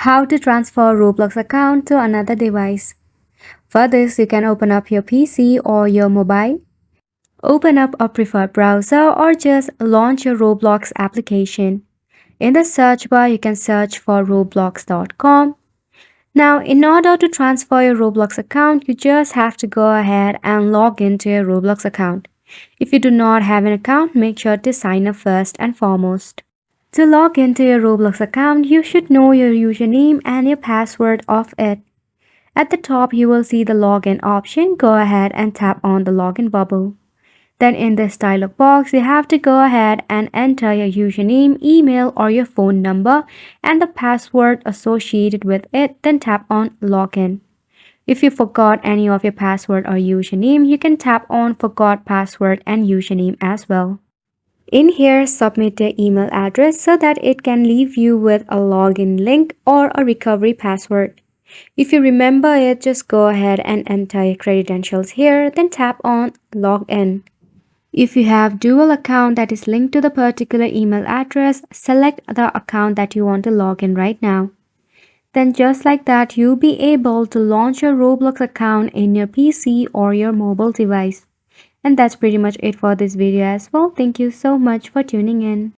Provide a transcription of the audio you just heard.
How to transfer Roblox account to another device. For this, you can open up your PC or your mobile. Open up a preferred browser or just launch your Roblox application. In the search bar, you can search for roblox.com. Now, in order to transfer your Roblox account, you just have to go ahead and log into your Roblox account. If you do not have an account, make sure to sign up first and foremost. To log into your Roblox account, you should know your username and your password of it. At the top, you will see the login option. Go ahead and tap on the login bubble. Then in this dialog box, you have to go ahead and enter your username, email or your phone number and the password associated with it. Then tap on login. If you forgot any of your password or username, you can tap on forgot password and username as well. In here, submit your email address so that it can leave you with a login link or a recovery password. If you remember it, just go ahead and enter your credentials here, then tap on login. If you have dual account that is linked to the particular email address, select the account that you want to log in right now. Then just like that, you'll be able to launch your Roblox account in your PC or your mobile device. And that's pretty much it for this video as well. Thank you so much for tuning in.